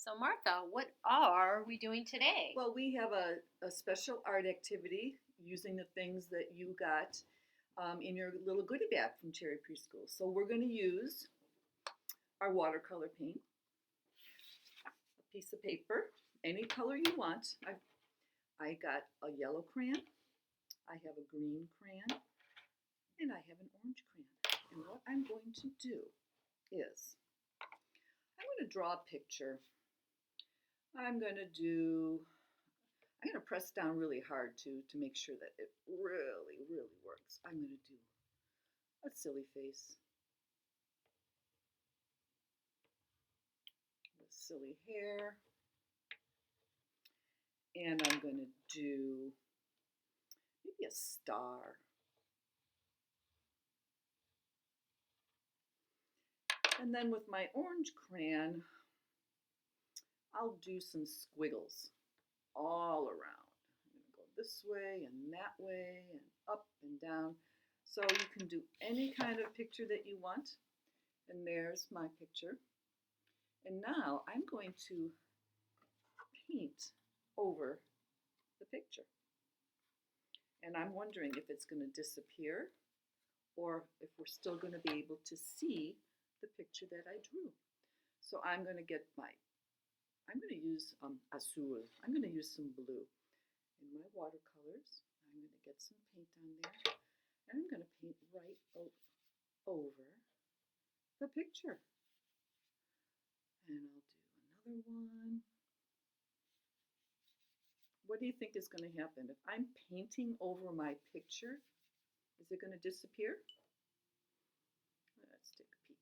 So, Martha, what are we doing today? Well, we have a special art activity using the things that you got in your little goodie bag from Cherry Preschool. So we're going to use our watercolor paint, a piece of paper, any color you want. I got a yellow crayon, I have a green crayon, and I have an orange crayon. And what I'm going to do is I'm going to draw a picture. I'm going to press down really hard to make sure that it really, really works. I'm going to do a silly face, with silly hair, and I'm going to do maybe a star. And then with my orange crayon, I'll do some squiggles all around. I'm going to go this way and that way and up and down. So you can do any kind of picture that you want. And there's my picture. And now I'm going to paint over the picture. And I'm wondering if it's going to disappear or if we're still going to be able to see the picture that I drew. So I'm going to use azul. I'm going to use some blue in my watercolors. I'm going to get some paint on there, and I'm going to paint right over the picture. And I'll do another one. What do you think is going to happen? If I'm painting over my picture, is it going to disappear? Let's take a peek.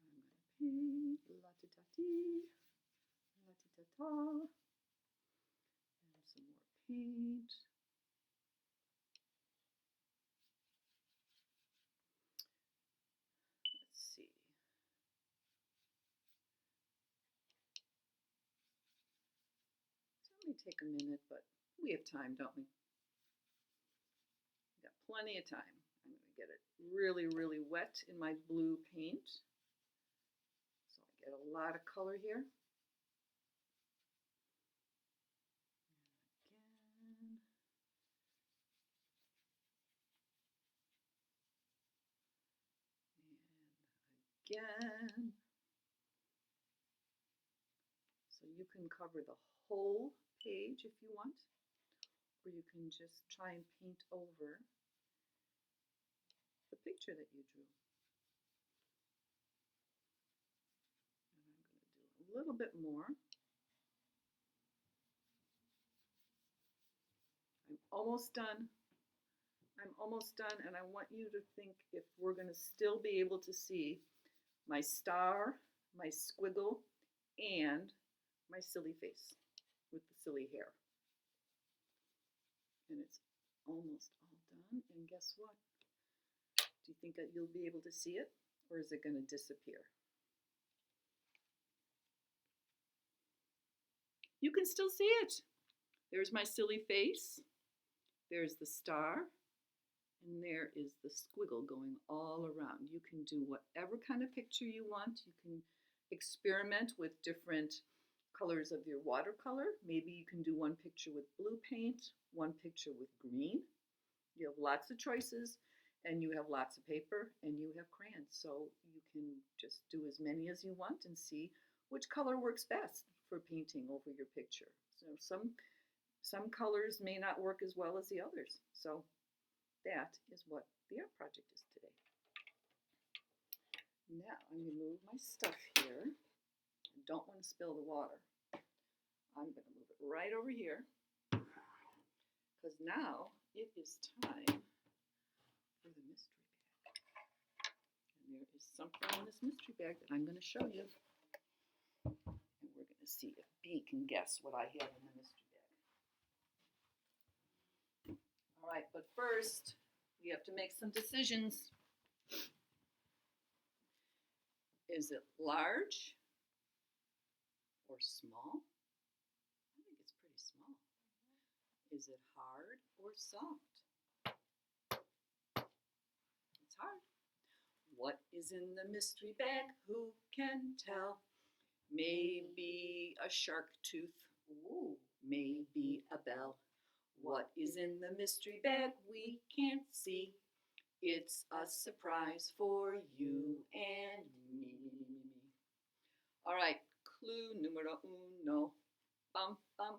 I'm going to paint la-ti-ta-ti, la-ti-ta-ta, and some more paint. Let's see. So it may take a minute, but we have time, don't we? We've got plenty of time. I'm going to get it really, really wet in my blue paint. So I get a lot of color here. And again. So you can cover the whole page if you want, or you can just try and paint over the picture that you drew. And I'm going to do a little bit more. I'm almost done. I'm almost done, and I want you to think if we're going to still be able to see my star, my squiggle, and my silly face with the silly hair. And it's almost all done, and guess what? Do you think that you'll be able to see it, or is it going to disappear? You can still see it. There's my silly face, there's the star, and there is the squiggle going all around. You can do whatever kind of picture you want. You can experiment with different colors of your watercolor. Maybe you can do one picture with blue paint, one picture with green. You have lots of choices, and you have lots of paper, and you have crayons. So you can just do as many as you want and see which color works best for painting over your picture. So some colors may not work as well as the others. So that is what the art project is today. Now I'm going to move my stuff here. I don't want to spill the water. I'm going to move it right over here because now it is time for the mystery bag. And there is something in this mystery bag that I'm going to show you. And we're going to see if B can guess what I have in the mystery bag. All right, but first we have to make some decisions. Is it large or small? I think it's pretty small. Is it hard or soft? It's hard. What is in the mystery bag? Who can tell? Maybe a shark tooth. Ooh. Maybe a bell. What is in the mystery bag we can't see? It's a surprise for you and me. All right, clue numero uno. Bum, bum.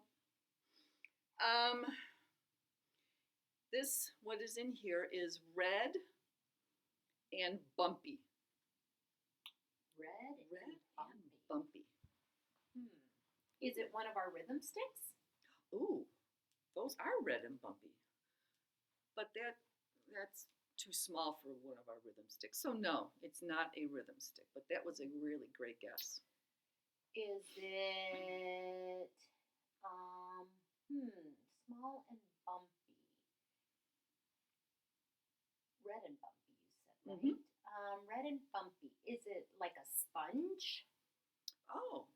What is in here is red and bumpy. Red and bumpy. Bumpy. Is it one of our rhythm sticks? Ooh, those are red and bumpy. But that's too small for one of our rhythm sticks. So no, it's not a rhythm stick, but that was a really great guess. Is it small and bumpy? Red and bumpy, you said, right? Mhm. Red and bumpy. Is it like a sponge? Oh,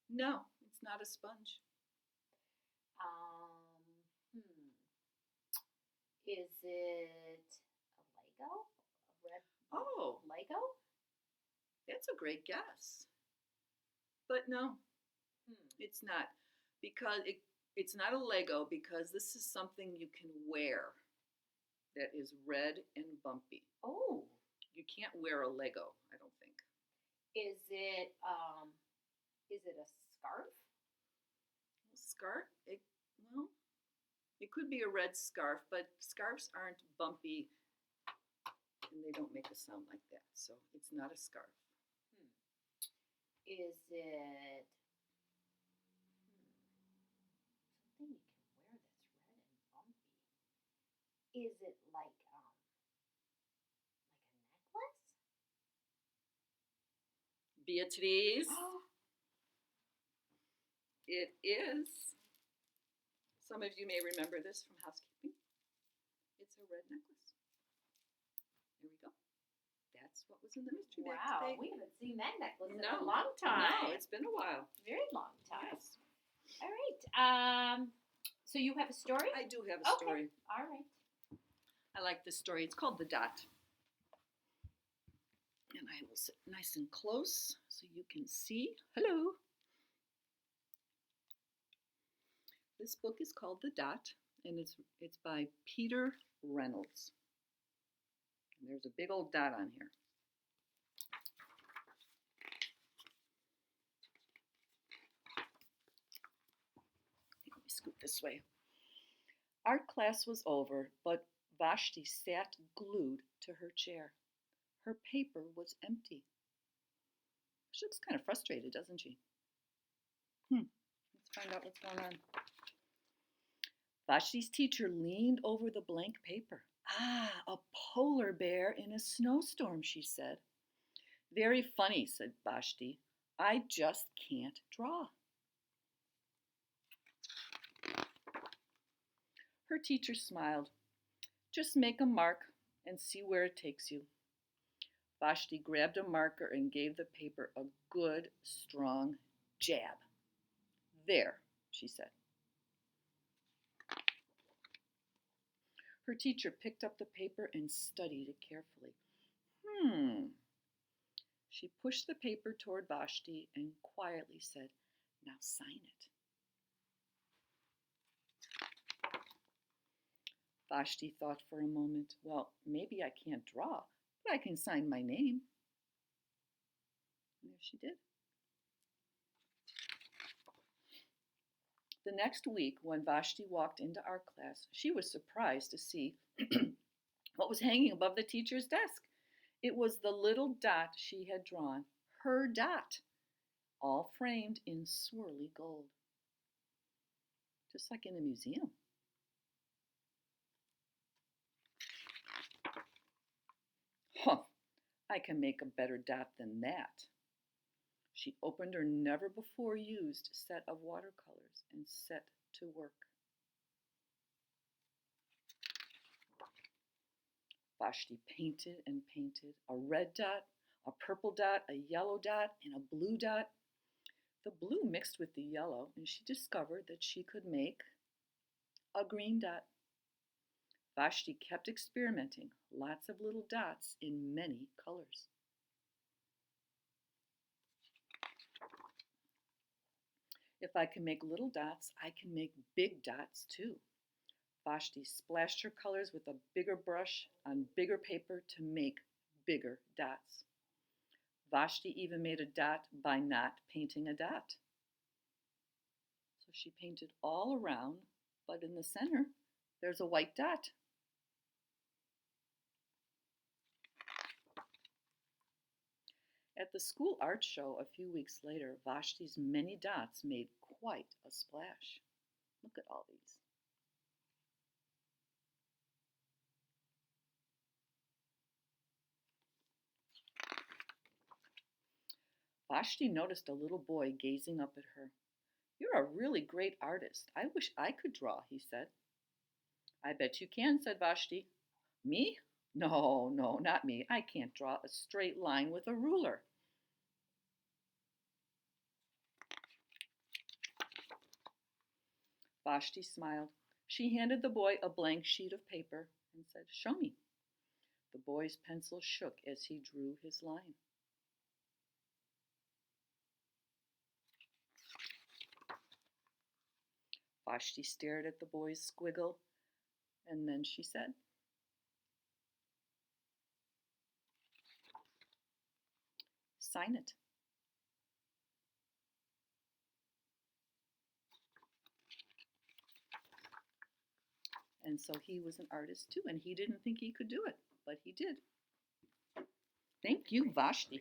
no, it's not a sponge. Is it a Lego? A red Oh, Lego? that's a great guess. But no, it's not. Because it's not a Lego because this is something you can wear that is red and bumpy. Oh. You can't wear a Lego, I don't think. Is it a scarf? Scarf? It could be a red scarf, but scarves aren't bumpy and they don't make a sound like that. So it's not a scarf. Is it something you can wear that's red and bumpy? Is it like a necklace? Beatriz, it is. Some of you may remember this from housekeeping. It's a red necklace. There we go. That's what was in the mystery bag Wow, today. we haven't seen that necklace in No. a long time. No, it's been a while. Very long time. Yes. All right. So you have a story? I do have a story. All right. I like this story. It's called The Dot. And I will sit nice and close so you can see. Hello. This book is called The Dot, and it's by Peter Reynolds. And there's a big old dot on here. Let me scoot this way. Art class was over, but Vashti sat glued to her chair. Her paper was empty. She looks kind of frustrated, doesn't she? Let's find out what's going on. Vashti's teacher leaned over the blank paper. Ah, a polar bear in a snowstorm, she said. Very funny, said Vashti. I just can't draw. Her teacher smiled. Just make a mark and see where it takes you. Vashti grabbed a marker and gave the paper a good, strong jab. There, she said. Her teacher picked up the paper and studied it carefully. She pushed the paper toward Vashti and quietly said, now sign it. Vashti thought for a moment. Well, maybe I can't draw, but I can sign my name. And there she did. The next week, when Vashti walked into art class, she was surprised to see what was hanging above the teacher's desk. It was the little dot she had drawn, her dot, all framed in swirly gold, just like in a museum. Huh, I can make a better dot than that. She opened her never-before-used set of watercolors and set to work. Vashti painted and painted, a red dot, a purple dot, a yellow dot, and a blue dot. The blue mixed with the yellow, and she discovered that she could make a green dot. Vashti kept experimenting, lots of little dots in many colors. If I can make little dots, I can make big dots too. Vashti splashed her colors with a bigger brush on bigger paper to make bigger dots. Vashti even made a dot by not painting a dot. So she painted all around, but in the center, there's a white dot. At the school art show a few weeks later, Vashti's many dots made quite a splash. Look at all these. Vashti noticed a little boy gazing up at her. "You're a really great artist. I wish I could draw," he said. "I bet you can," said Vashti. "Me? No, not me. I can't draw a straight line with a ruler." Vashti smiled. She handed the boy a blank sheet of paper and said, "Show me." The boy's pencil shook as he drew his line. Vashti stared at the boy's squiggle, and then she said, "Sign it." And so he was an artist too, and he didn't think he could do it, but he did. Thank you, Vashti.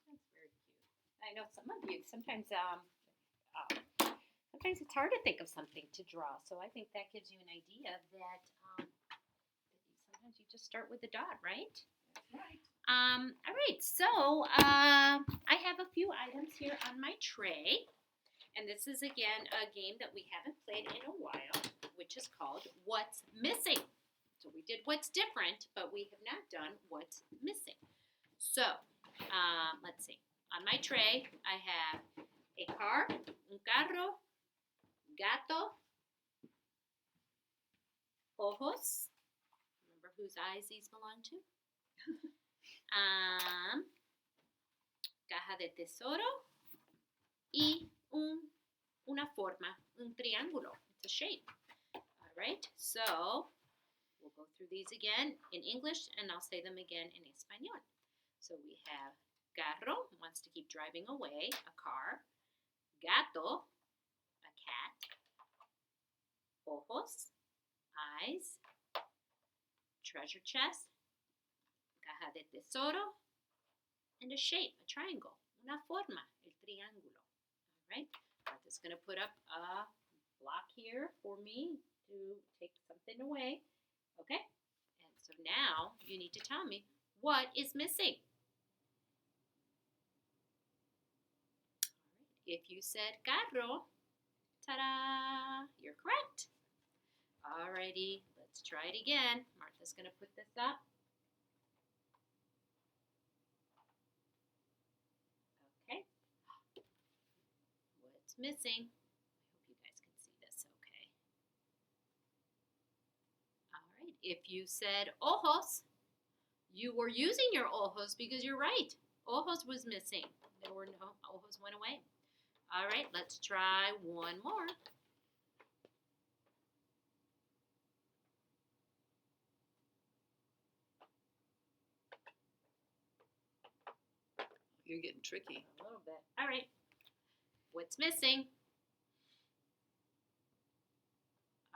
That's very cute. I know some of you sometimes it's hard to think of something to draw. So I think that gives you an idea that sometimes you just start with a dot, right? Right. All right. So I have a few items here on my tray, and this is again a game that we haven't played in a while, which is called What's Missing. So we did What's Different, but we have not done What's Missing. So let's see. On my tray, I have a car, un carro, gato, ojos. Remember whose eyes these belong to? Caja de tesoro y una forma, un triángulo. It's a shape. All right, so we'll go through these again in English, and I'll say them again in Espanol. So we have carro, wants to keep driving away, a car. Gato, a cat. Ojos, eyes. Treasure chest, caja de tesoro, and a shape, a triangle, una forma, el triángulo. All right, Martha's going to put up a block here for me to take something away. Okay, and so now you need to tell me what is missing. All right, if you said carro, ta-da, you're correct. Alrighty, let's try it again. Martha's going to put this up. Okay. What's missing? I hope you guys can see this okay. Alright, if you said ojos, you were using your ojos because you're right. Ojos was missing. There were no ojos went away. Alright, let's try one more. You're getting tricky. A little bit. All right. What's missing?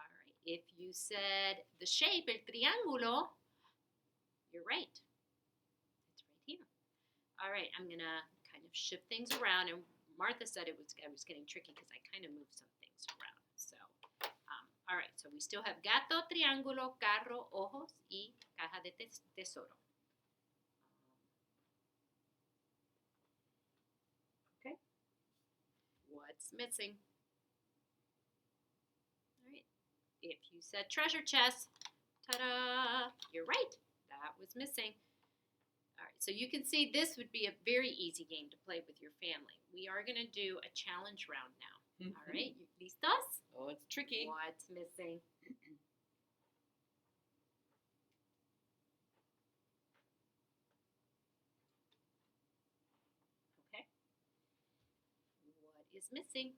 All right. If you said the shape, el triángulo, you're right. It's right here. All right. I'm going to kind of shift things around. And Martha said I was getting tricky because I kind of moved some things around. So, all right. So we still have gato, triángulo, carro, ojos, y caja de tesoro. Okay. What's missing? All right. If you said treasure chest, ta-da, you're right. That was missing. All right, so you can see this would be a very easy game to play with your family. We are going to do a challenge round now. All right, listos? Oh, it's tricky. What's missing? is missing?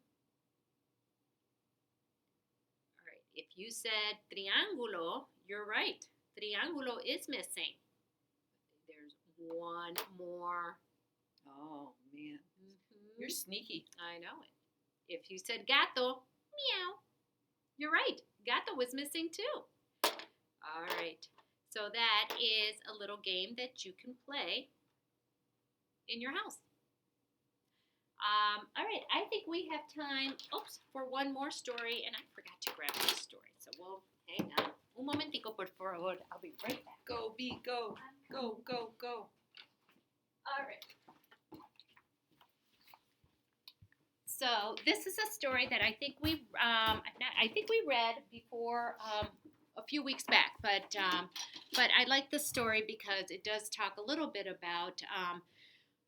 All right, if you said triángulo, you're right. Triángulo is missing. There's one more. Oh, man. Mhm. You're sneaky. I know it. If you said gato, meow. You're right. Gato was missing too. All right. So that is a little game that you can play in your house. All right. I think we have time, for one more story, and I forgot to grab this story. So we'll hang on. Un momentico, por favor. I'll be right back. Go, Bee, go. Go, go, go. All right. So this is a story that I think we read before a few weeks back, but I like the story because it does talk a little bit about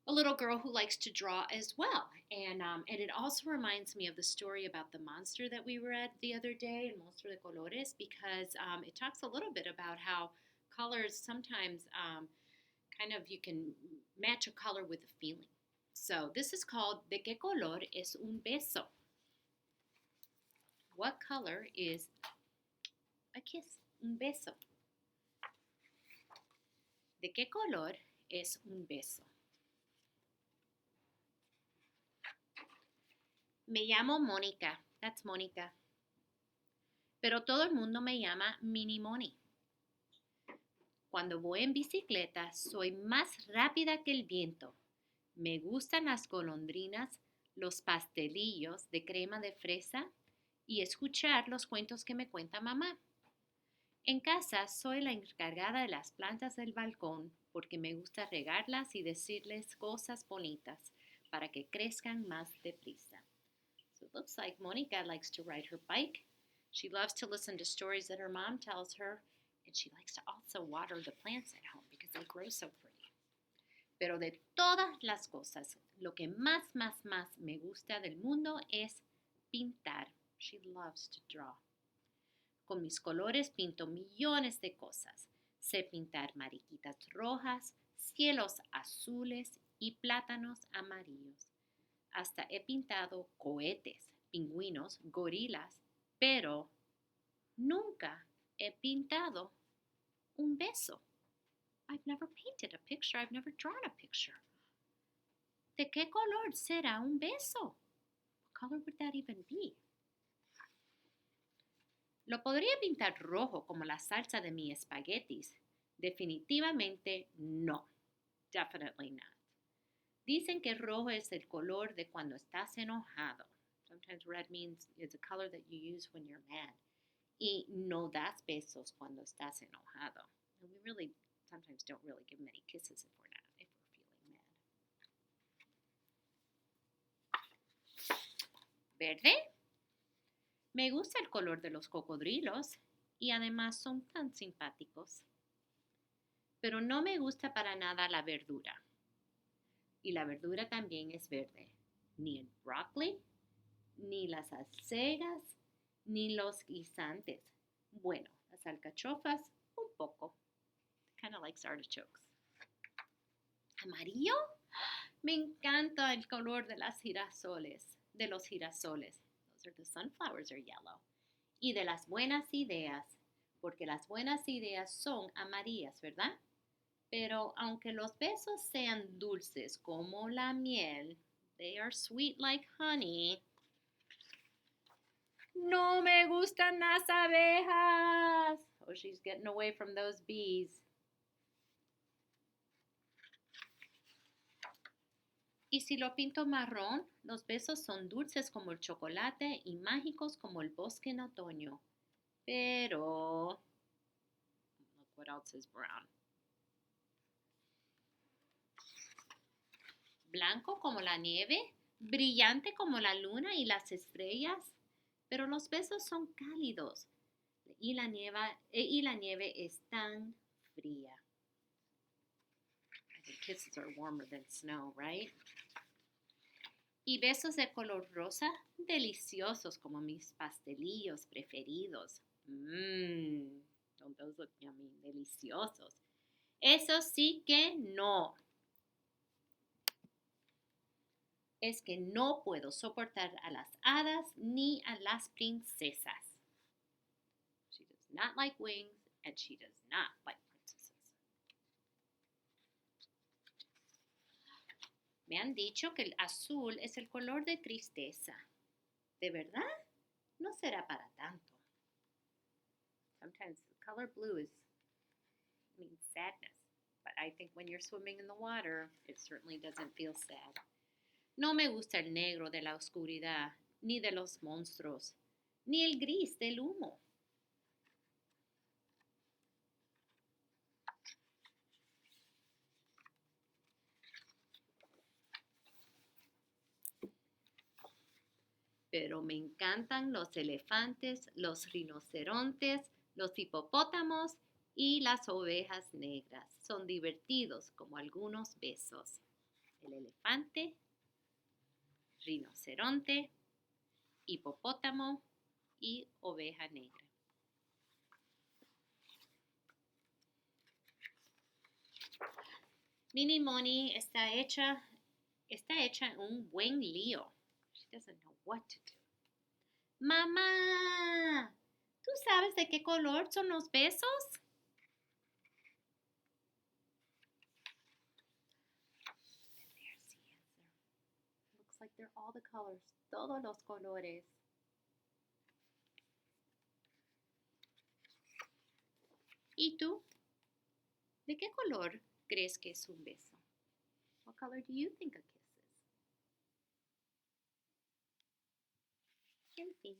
a little girl who likes to draw as well, and it also reminds me of the story about the monster that we read the other day, El Monstruo de Colores, because it talks a little bit about how colors sometimes kind of you can match a color with a feeling. So this is called ¿De qué color es un beso? What color is a kiss? Un beso. ¿De qué color es un beso? Me llamo Mónica. That's Mónica. Pero todo el mundo me llama Mini Moni. Cuando voy en bicicleta soy más rápida que el viento. Me gustan las golondrinas, los pastelillos de crema de fresa y escuchar los cuentos que me cuenta mamá. En casa soy la encargada de las plantas del balcón porque me gusta regarlas y decirles cosas bonitas para que crezcan más deprisa. So it looks like Monica likes to ride her bike. She loves to listen to stories that her mom tells her, and she likes to also water the plants at home because they grow so pretty. Pero de todas las cosas, lo que más me gusta del mundo es pintar. She loves to draw. Con mis colores pinto millones de cosas. Sé pintar mariquitas rojas, cielos azules y plátanos amarillos. Hasta he pintado cohetes, pingüinos, gorilas, pero nunca he pintado un beso. I've never painted a picture. I've never drawn a picture. ¿De qué color será un beso? What color would that even be? ¿Lo podría pintar rojo como la salsa de mis espaguetis? Definitivamente no. Definitely not. Dicen que rojo es el color de cuando estás enojado. Sometimes red means it's a color that you use when you're mad. Y no das besos cuando estás enojado. And we really sometimes don't really give many kisses if we're feeling mad. ¿Verde? Me gusta el color de los cocodrilos y además son tan simpáticos. Pero no me gusta para nada la verdura. Y la verdura también es verde. Ni el brócoli, ni las acelgas, ni los guisantes. Bueno, las alcachofas, un poco. Kind of likes artichokes. ¿Amarillo? Me encanta el color de las girasoles. De los girasoles. Those are the sunflowers are yellow. Y de las buenas ideas. Porque las buenas ideas son amarillas, ¿verdad? Pero aunque los besos sean dulces como la miel, they are sweet like honey. No me gustan las abejas. Oh, she's getting away from those bees. Y si lo pinto marrón, los besos son dulces como el chocolate y mágicos como el bosque en otoño. Pero, look what else is brown. Blanco como la nieve, brillante como la luna y las estrellas. Pero los besos son cálidos y la nieve es tan fría. I think kisses are warmer than snow, right? Y besos de color rosa, deliciosos como mis pastelillos preferidos. Don't those look yummy? Deliciosos. Eso sí que no. es que no puedo soportar a las hadas ni a las princesas. She does not like wings and she does not like princesses. Me han dicho que el azul es el color de tristeza. ¿De verdad? No será para tanto. Sometimes the color blue means sadness. But I think when you're swimming in the water, it certainly doesn't feel sad. No me gusta el negro de la oscuridad, ni de los monstruos, ni el gris del humo. Pero me encantan los elefantes, los rinocerontes, los hipopótamos y las ovejas negras. Son divertidos como algunos besos. El elefante, rinoceronte, hipopótamo y oveja negra. Mini Moni está hecha en un buen lío. She doesn't know what to do. Mamá, ¿tú sabes de qué color son los besos? And there's the answer. Looks like they're all the colors, todos los colores. ¿Y tú? ¿De qué color crees que es un beso? What color do you think a kiss is? En fin.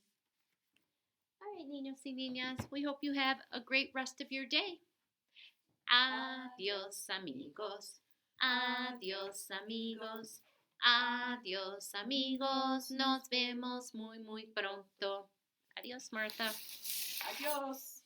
All right, niños y niñas, we hope you have a great rest of your day. Adiós, amigos. Adiós, amigos. Adiós, amigos. Nos vemos muy, muy pronto. Adiós, Martha. Adios.